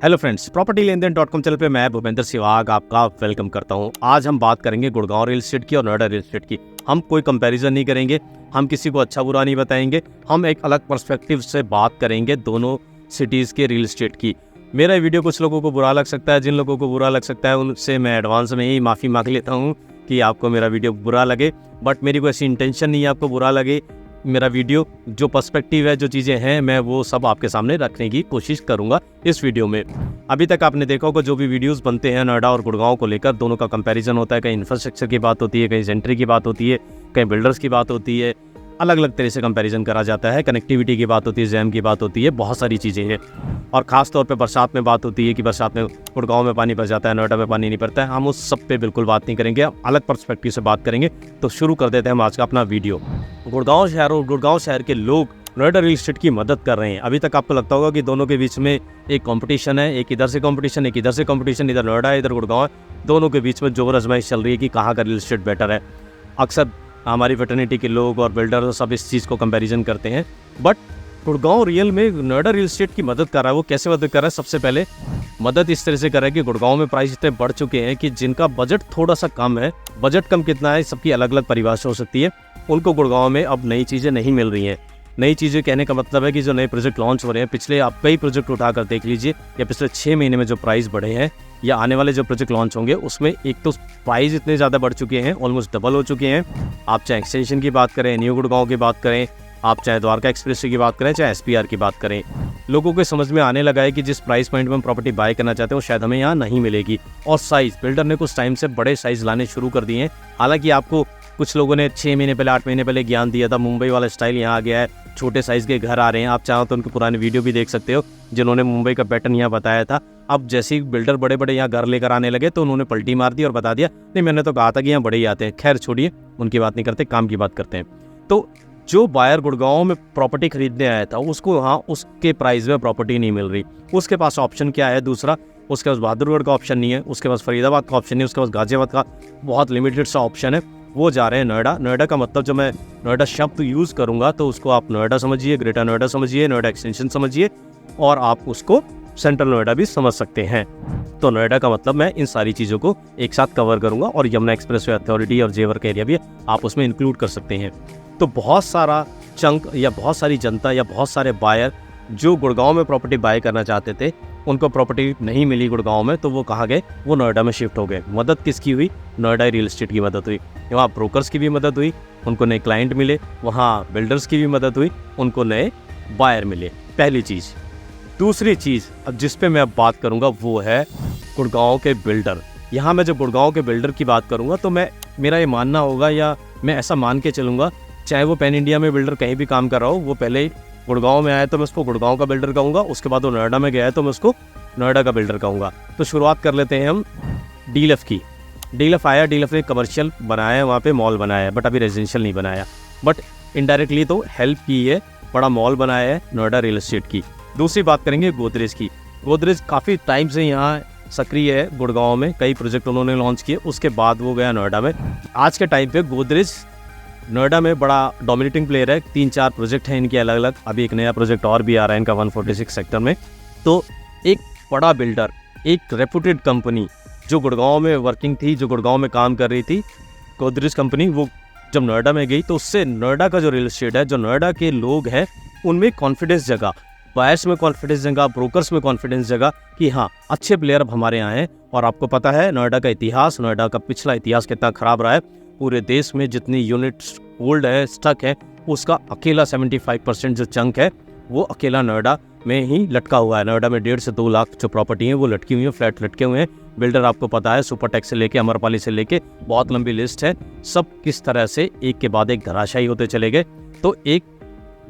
Hello friends, property लेन then .com channel पे मैं भूपेंद्र सिवाग आपका वेलकम करता हूं। आज हम बात करेंगे गुड़गांव रियल एस्टेट की और नोएडा रियल एस्टेट की। हम कोई कंपैरिजन नहीं करेंगे, हम किसी को अच्छा बुरा नहीं बताएंगे, हम एक अलग पर्सपेक्टिव से बात करेंगे दोनों सिटीज़ के रियल एस्टेट की। मेरा वीडियो कुछ लोगों को बुरा लग सकता है, जिन लोगों को बुरा लग सकता है उनसे मैं एडवांस में ही माफ़ी मांग लेता हूँ कि आपको मेरा वीडियो बुरा लगे, बट मेरी कोई ऐसी इंटेंशन नहीं है आपको बुरा लगे। मेरा वीडियो जो पर्सपेक्टिव है, जो चीज़ें हैं, मैं वो सब आपके सामने रखने की कोशिश करूंगा इस वीडियो में। अभी तक आपने देखा होगा जो भी वीडियोस बनते हैं नोएडा और गुड़गांव को लेकर, दोनों का कंपैरिजन होता है। कहीं इंफ्रास्ट्रक्चर की बात होती है, कहीं सेंट्री की बात होती है, कहीं बिल्डर्स की बात होती है, अलग अलग तरह से कंपैरिजन करा जाता है। कनेक्टिविटी की बात होती है, जैम की बात होती है, बहुत सारी चीज़ें हैं। और ख़ास तौर पे बरसात में बात होती है कि बरसात में गुड़गांव में पानी भर जाता है, नोएडा में पानी नहीं भरता है। हम उस सब पे बिल्कुल बात नहीं करेंगे, हम अलग पर्सपेक्टिव से बात करेंगे। तो शुरू कर देते हैं हम आज का अपना वीडियो। गुड़गांव शहर और गुड़गांव शहर के लोग नोएडा रियल एस्टेट की मदद कर रहे हैं। अभी तक आपको लगता होगा कि दोनों के बीच में एक कंपटीशन है, एक इधर से कंपटीशन, एक इधर से कंपटीशन, इधर नोएडा है, इधर गुड़गांव है। दोनों के बीच में जोर आजमाइश चल रही है कि कहाँ का रियल एस्टेट बेटर है। अक्सर हमारी फैटर्निटी के लोग और बिल्डर सब इस चीज़ को कंपैरिजन करते हैं, बट गुड़गांव रियल में नोएडा रियल एस्टेट की मदद कर रहा है। वो कैसे मदद कर रहा है? सबसे पहले मदद इस तरह से कर रहा है कि गुड़गांव में प्राइस इतने बढ़ चुके हैं कि जिनका बजट थोड़ा सा कम है, बजट कम कितना है सबकी अलग अलग परिभाषा हो सकती है, उनको गुड़गांव में अब नई चीज़ें नहीं मिल रही हैं। नई चीज़ें कहने का मतलब है कि जो नए प्रोजेक्ट लॉन्च हो रहे हैं, पिछले आप कई प्रोजेक्ट उठाकर देख लीजिए, या पिछले 6 महीने में जो प्राइस बढ़े हैं या आने वाले जो प्रोजेक्ट लॉन्च होंगे, उसमें एक तो प्राइस इतने ज़्यादा बढ़ चुके हैं, ऑलमोस्ट डबल हो चुके हैं। आप चाहे एक्सटेंशन की बात करें, न्यू गुड़गांव की बात करें, आप चाहे द्वारका एक्सप्रेस की बात करें, चाहे SPR की बात करें, लोगों को समझ में आने लगा है कि जिस प्राइस पॉइंट में हम प्रॉपर्टी बाय करना चाहते हैं वो शायद हमें यहाँ नहीं मिलेगी। और साइज़, बिल्डर ने कुछ टाइम से बड़े साइज़ लाने शुरू कर दिए हैं। हालांकि आपको कुछ लोगों ने 6 महीने पहले, 8 महीने पहले ज्ञान दिया था, मुंबई वाला स्टाइल यहाँ आ गया है, छोटे साइज़ के घर आ रहे हैं। आप चाहो तो उनके पुराने वीडियो भी देख सकते हो जिन्होंने मुंबई का पैटर्न यहाँ बताया था। अब जैसे ही बिल्डर बड़े बड़े यहाँ घर लेकर आने लगे तो उन्होंने पलटी मार दी और बता दिया, नहीं मैंने तो कहा था कि यहाँ बड़े ही आते हैं। खैर छोड़िए, उनकी बात नहीं करते, काम की बात करते हैं। तो जो बायर गुड़गांव में प्रॉपर्टी खरीदने आया था, उसको वहाँ उसके प्राइस में प्रॉपर्टी नहीं मिल रही। उसके पास ऑप्शन क्या है? दूसरा, उसके पास बहादुरगढ़ का ऑप्शन नहीं है, उसके पास फरीदाबाद का ऑप्शन नहीं है, उसके पास गाजियाबाद का बहुत लिमिटेड सा ऑप्शन है। वो जा रहे हैं नोएडा। नोएडा का मतलब जब मैं नोएडा शब्द यूज़ करूँगा तो उसको आप नोएडा समझिए, ग्रेटर नोएडा समझिए, नोएडा एक्सटेंशन समझिए, और आप उसको सेंट्रल नोएडा भी समझ सकते हैं। तो नोएडा का मतलब मैं इन सारी चीज़ों को एक साथ कवर करूँगा, और यमुना एक्सप्रेसवे अथॉरिटी और जेवर का एरिया भी आप उसमें इंक्लूड कर सकते हैं। तो बहुत सारा चंक या बहुत सारी जनता या बहुत सारे बायर जो गुड़गांव में प्रॉपर्टी बाय करना चाहते थे, उनको प्रॉपर्टी नहीं मिली गुड़गांव में, तो वो कहाँ गए? वो नोएडा में शिफ्ट हो गए। मदद किसकी हुई? नोएडा रियल एस्टेट की मदद हुई। वहाँ ब्रोकर्स की भी मदद हुई, उनको नए क्लाइंट मिले। वहाँ बिल्डर्स की भी मदद हुई, उनको नए बायर मिले। पहली चीज़। दूसरी चीज़ अब जिस पे मैं अब बात करूँगा वो है गुड़गांव के बिल्डर। यहाँ मैं जब गुड़गांव के बिल्डर की बात करूँगा तो मेरा ये मानना होगा, या मैं ऐसा मान के चलूँगा, चाहे वो पैन इंडिया में बिल्डर कहीं भी काम कर रहा हो, वो पहले गुड़गांव में आया तो मैं उसको गुड़गांव का बिल्डर कहूँगा, उसके बाद वो नोएडा में गया है तो मैं उसको नोएडा का बिल्डर कहूँगा। तो शुरुआत कर लेते हैं हम डीलफ की। डीलफ आया, डीलफ ने कमर्शियल बनाया, वहाँ पे मॉल बनाया है, बट अभी रेजिडेंशियल नहीं बनाया, बट इनडायरेक्टली तो हेल्प की है, बड़ा मॉल बनाया है नोएडा रियल एस्टेट की। दूसरी बात करेंगे गोदरेज की। गोदरेज काफ़ी टाइम से यहाँ सक्रिय है गुड़गांव में, कई प्रोजेक्ट उन्होंने लॉन्च किए, उसके बाद वो गया नोएडा में। आज के टाइम पे गोदरेज नोएडा में बड़ा डोमिनेटिंग प्लेयर है। 3-4 प्रोजेक्ट हैं इनके अलग अलग, अभी एक नया प्रोजेक्ट और भी आ रहा है इनका 146 सेक्टर में। तो एक बड़ा बिल्डर, एक रेपुटेड कंपनी जो गुड़गांव में वर्किंग थी, जो गुड़गांव में काम कर रही थी, गोदरेज कंपनी, वो जब नोएडा में गई तो उससे नोएडा का जो रियल एस्टेट है, जो नोएडा के लोग हैं, उनमें कॉन्फिडेंस जगा, बायर्स में कॉन्फिडेंस जगा, ब्रोकर्स में कॉन्फिडेंस जगा कि हाँ, अच्छे प्लेयर अब हमारे यहाँ हैं। और आपको पता है नोएडा का इतिहास, नोएडा का पिछला इतिहास कितना ख़राब रहा है। पूरे देश में जितनी यूनिट्स होल्ड है, स्टक है, उसका अकेला 75% जो चंक है वो अकेला नोएडा में ही लटका हुआ है। नोएडा में 1.5 से 2 लाख जो प्रॉपर्टी हैं वो लटकी हुई हैं, फ्लैट लटके हुए हैं। बिल्डर आपको पता है, सुपरटेक्स से लेके अमरपाली से लेके बहुत लंबी लिस्ट है, सब किस तरह से एक के बाद एक धराशायी होते चले गए। तो एक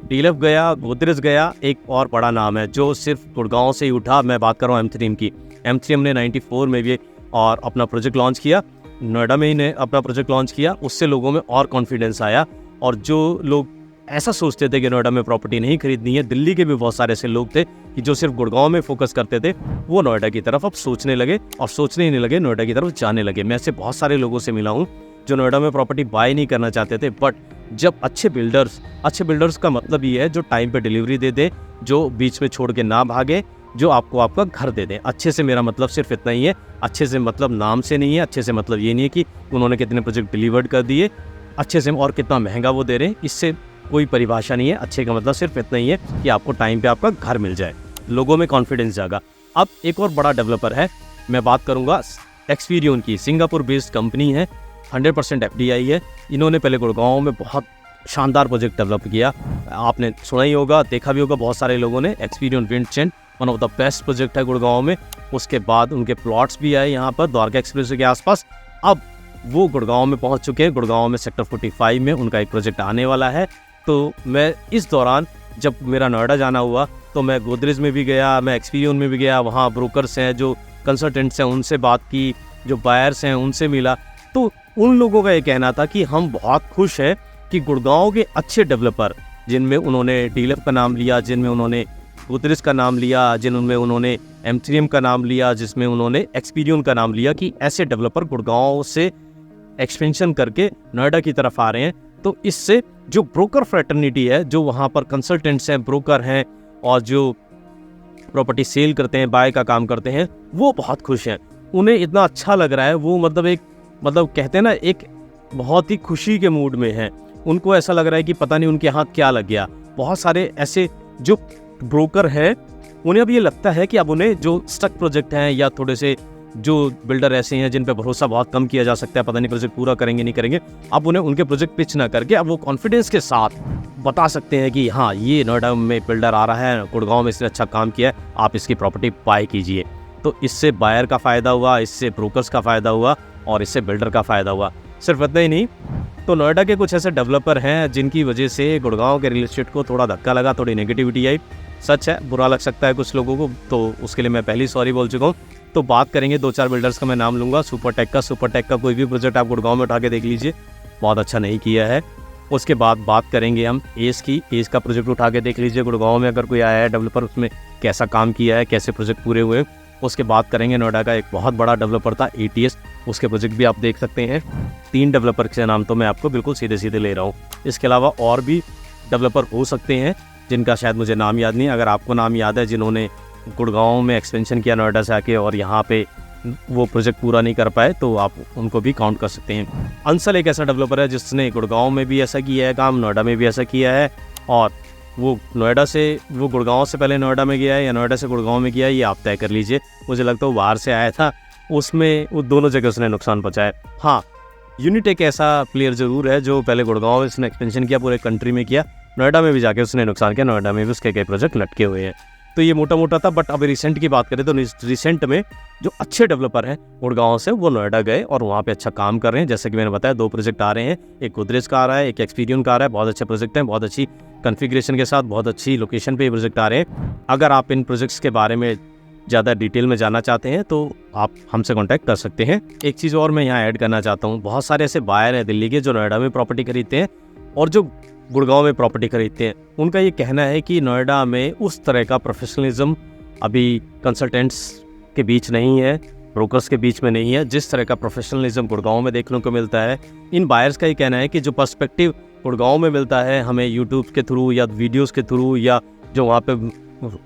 डीलफ गया, गोदरेज गया, एक और बड़ा नाम है जो सिर्फ गुड़गांव से ही उठा। मैं बात कर रहा हूँ M3M की। M3M ने 94 में भी और अपना प्रोजेक्ट लॉन्च किया, नोएडा में ही ने अपना प्रोजेक्ट लॉन्च किया। उससे लोगों में और कॉन्फिडेंस आया, और जो लोग ऐसा सोचते थे कि नोएडा में प्रॉपर्टी नहीं खरीदनी है, दिल्ली के भी बहुत सारे ऐसे लोग थे कि जो सिर्फ गुड़गांव में फोकस करते थे, वो नोएडा की तरफ अब सोचने लगे, और सोचने ही नहीं लगे, नोएडा की तरफ जाने लगे। मैं ऐसे बहुत सारे लोगों से मिला हूँ जो नोएडा में प्रॉपर्टी बाय नहीं करना चाहते थे, बट जब अच्छे बिल्डर्स का मतलब ये है जो टाइम पे डिलीवरी दे दे, जो बीच में छोड़ के ना भागे, जो आपको आपका घर दे दें। अच्छे से मेरा मतलब सिर्फ इतना ही है, अच्छे से मतलब नाम से नहीं है, अच्छे से मतलब ये नहीं है कि उन्होंने कितने प्रोजेक्ट डिलीवर्ड कर दिए, अच्छे से और कितना महंगा वो दे रहे हैं, इससे कोई परिभाषा नहीं है। अच्छे का मतलब सिर्फ इतना ही है कि आपको टाइम पे आपका घर मिल जाए, लोगों में कॉन्फिडेंस जागा। अब एक और बड़ा डेवलपर है, मैं बात करूँगा एक्सपीरियन की। सिंगापुर बेस्ड कंपनी है, 100% FDI है। इन्होंने पहले गुड़गांव में बहुत शानदार प्रोजेक्ट डेवलप किया, आपने सुना ही होगा, देखा भी होगा बहुत सारे लोगों ने। Experion Windchant one of the best project है गुड़गांव में। उसके बाद उनके प्लॉट्स भी आए यहाँ पर द्वारका एक्सप्रेस के आसपास। अब वो गुड़गांव में पहुँच चुके हैं। गुड़गांव में सेक्टर 45 में उनका एक प्रोजेक्ट आने वाला है। तो मैं इस दौरान जब मेरा नोएडा जाना हुआ तो मैं गोदरेज में भी गया, मैं एक्सपीरियन में भी गया। वहाँ ब्रोकर्स हैं, जो कंसल्टेंट्स हैं, उनसे बात की, जो बायर्स हैं उनसे मिला। तो उन लोगों का ये कहना था कि हम बहुत खुश हैं कि गुड़गांव के अच्छे डेवलपर, जिनमें उन्होंने डीलफ का नाम लिया, जिनमें उन्होंने गोदरेज का नाम लिया, जिनमें उन्होंने M3M का नाम लिया, जिसमें उन्होंने एक्सपीरियन का नाम लिया, कि ऐसे डेवलपर गुड़गांव से एक्सपेंशन करके नोएडा की तरफ आ रहे हैं। तो इससे जो ब्रोकर फ्रेटर्निटी है, जो वहाँ पर कंसल्टेंट्स हैं, ब्रोकर हैं और जो प्रॉपर्टी सेल करते हैं, बाय का काम करते हैं, वो बहुत खुश हैं। उन्हें इतना अच्छा लग रहा है, वो मतलब कहते हैं ना, एक बहुत ही खुशी के मूड में है। उनको ऐसा लग रहा है कि पता नहीं उनके हाथ क्या लग गया। बहुत सारे ऐसे जो ब्रोकर हैं, उन्हें अब ये लगता है कि अब उन्हें जो स्टक प्रोजेक्ट हैं या थोड़े से जो बिल्डर ऐसे हैं जिन पे भरोसा बहुत कम किया जा सकता है, पता नहीं प्रोजेक्ट पूरा करेंगे नहीं करेंगे, अब उन्हें उनके प्रोजेक्ट पिच ना करके अब वो कॉन्फिडेंस के साथ बता सकते हैं कि हाँ, ये नोएडा में बिल्डर आ रहा है, गुड़गांव में इसने अच्छा काम किया है, आप इसकी प्रॉपर्टी बाय कीजिए। तो इससे बायर का फ़ायदा हुआ, इससे ब्रोकर्स का फ़ायदा हुआ और इससे बिल्डर का फ़ायदा हुआ। सिर्फ इतना ही नहीं, तो नोएडा के कुछ ऐसे डेवलपर हैं जिनकी वजह से गुड़गांव के रियल एस्टेट को थोड़ा धक्का लगा, थोड़ी नेगेटिविटी आई। सच है, बुरा लग सकता है कुछ लोगों को, तो उसके लिए मैं पहले ही सॉरी बोल चुका हूँ। तो बात करेंगे 2-4 बिल्डर्स का मैं नाम लूँगा। सुपरटेक का कोई भी प्रोजेक्ट आप गुड़गांव में उठा के देख लीजिए, बहुत अच्छा नहीं किया है। उसके बाद बात करेंगे हम एस की। एस का प्रोजेक्ट उठा के देख लीजिए, गुड़गांव में अगर कोई आया है डेवलपर, उसमें कैसा काम किया है, कैसे प्रोजेक्ट पूरे हुए। उसके बाद करेंगे नोएडा का एक बहुत बड़ा डेवलपर था ATS, उसके प्रोजेक्ट भी आप देख सकते हैं। 3 डेवलपर के नाम तो मैं आपको बिल्कुल सीधे सीधे ले रहा हूँ। इसके अलावा और भी डेवलपर हो सकते हैं जिनका शायद मुझे नाम याद नहीं। अगर आपको नाम याद है जिन्होंने गुड़गांव में एक्सपेंशन किया नोएडा से आके और यहाँ पे वो प्रोजेक्ट पूरा नहीं कर पाए, तो आप उनको भी काउंट कर सकते हैं। अंसल एक ऐसा डेवलपर है जिसने गुड़गांव में भी ऐसा किया है काम, नोएडा में भी ऐसा किया है, और वो गुड़गांव से पहले नोएडा में गया है या नोएडा से गुड़गांव में गया है, ये आप तय कर लीजिए। मुझे लगता है वो बाहर से आया था, उसमें वो दोनों जगह उसने नुकसान पहुँचाया। हाँ, यूनिट एक ऐसा प्लेयर ज़रूर है जो पहले गुड़गांव में उसने एक्सपेंशन किया, पूरे कंट्री में किया, नोएडा में भी जाके उसने नुकसान किया, नोएडा में भी उसके कई प्रोजेक्ट लटके हुए हैं। तो ये मोटा मोटा था। बट अभी रिसेंट की बात करें तो रिसेंट में जो अच्छे डेवलपर हैं गुड़गांव से, वो नोएडा गए और वहाँ पे अच्छा काम कर रहे हैं। जैसे कि मैंने बताया 2 प्रोजेक्ट आ रहे हैं, एक गोदरेज का आ रहा है, एक एक्सपीरियन का आ रहा है। बहुत अच्छे प्रोजेक्ट हैं, बहुत अच्छी कॉन्फ़िगरेशन के साथ, बहुत अच्छी लोकेशन पे ये प्रोजेक्ट आ रहे हैं। अगर आप इन प्रोजेक्ट्स के बारे में ज़्यादा डिटेल में जानना चाहते हैं तो आप हमसे कॉन्टैक्ट कर सकते हैं। एक चीज़ और मैं यहाँ ऐड करना चाहता हूँ, बहुत सारे ऐसे बायर हैं दिल्ली के जो नोएडा में प्रॉपर्टी खरीदते हैं और जो गुड़गांव में प्रॉपर्टी खरीदते हैं। उनका ये कहना है कि नोएडा में उस तरह का प्रोफेशनलिज्म अभी कंसल्टेंट्स के बीच नहीं है, ब्रोकर्स के बीच में नहीं है, जिस तरह का प्रोफेशनलिज्म गुड़गांव में देखने को मिलता है। इन बायर्स का ये कहना है कि जो पर्सपेक्टिव गुड़गांव में मिलता है हमें यूट्यूब के थ्रू या वीडियोस के थ्रू, या जो वहाँ पे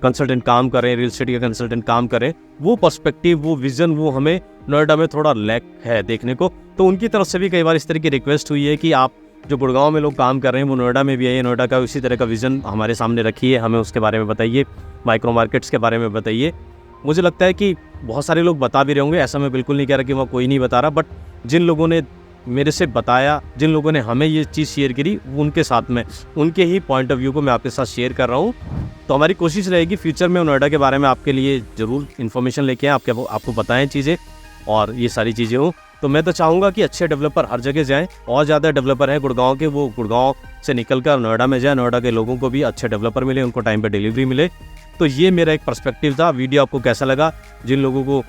कंसल्टेंट काम करें, रियल एस्टेट के कंसल्टेंट काम करें, वो पर्सपेक्टिव, वो विज़न, वो हमें नोएडा में थोड़ा लैक है देखने को। तो उनकी तरफ से भी कई बार इस तरह की रिक्वेस्ट हुई है कि आप जो गुड़गांव में लोग काम कर रहे हैं वो नोएडा में भी आइए, नोएडा का इसी तरह का विज़न हमारे सामने रखिए, हमें उसके बारे में बताइए, माइक्रो मार्केट्स के बारे में बताइए। मुझे लगता है कि बहुत सारे लोग बता भी रहे होंगे, ऐसा मैं बिल्कुल नहीं कह रहा कि वहाँ कोई नहीं बता रहा, बट जिन लोगों ने मेरे से बताया, जिन लोगों ने हमें ये चीज़ शेयर करी, उनके साथ में उनके ही पॉइंट ऑफ व्यू को मैं आपके साथ शेयर कर रहा हूँ। तो हमारी कोशिश रहेगी फ्यूचर में नोएडा के बारे में आपके लिए ज़रूर इन्फॉर्मेशन लेके आएँ, आपको बताएं चीज़ें और ये सारी चीज़ें हों। तो मैं तो चाहूँगा कि अच्छे डेवलपर हर जगह जाएं, और ज़्यादा डेवलपर हैं गुड़गांव के, वो गुड़गांव से निकल कर नोएडा में जाएं, नोएडा के लोगों को भी अच्छे डेवलपर मिले, उनको टाइम पे डिलीवरी मिले। तो ये मेरा एक पर्सपेक्टिव था। वीडियो आपको कैसा लगा? जिन लोगों को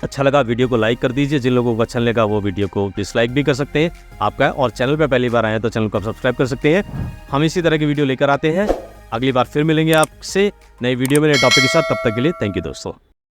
अच्छा लगा वीडियो को लाइक कर दीजिए, जिन लोगों को अच्छा लगा वो वीडियो को डिसलाइक भी कर सकते हैं आपका। और चैनल पर पहली बार आए हैं तो चैनल को सब्सक्राइब कर सकते हैं। हम इसी तरह की वीडियो लेकर आते हैं, अगली बार फिर मिलेंगे आपसे नई वीडियो में नए टॉपिक के साथ। तब तक के लिए थैंक यू दोस्तों।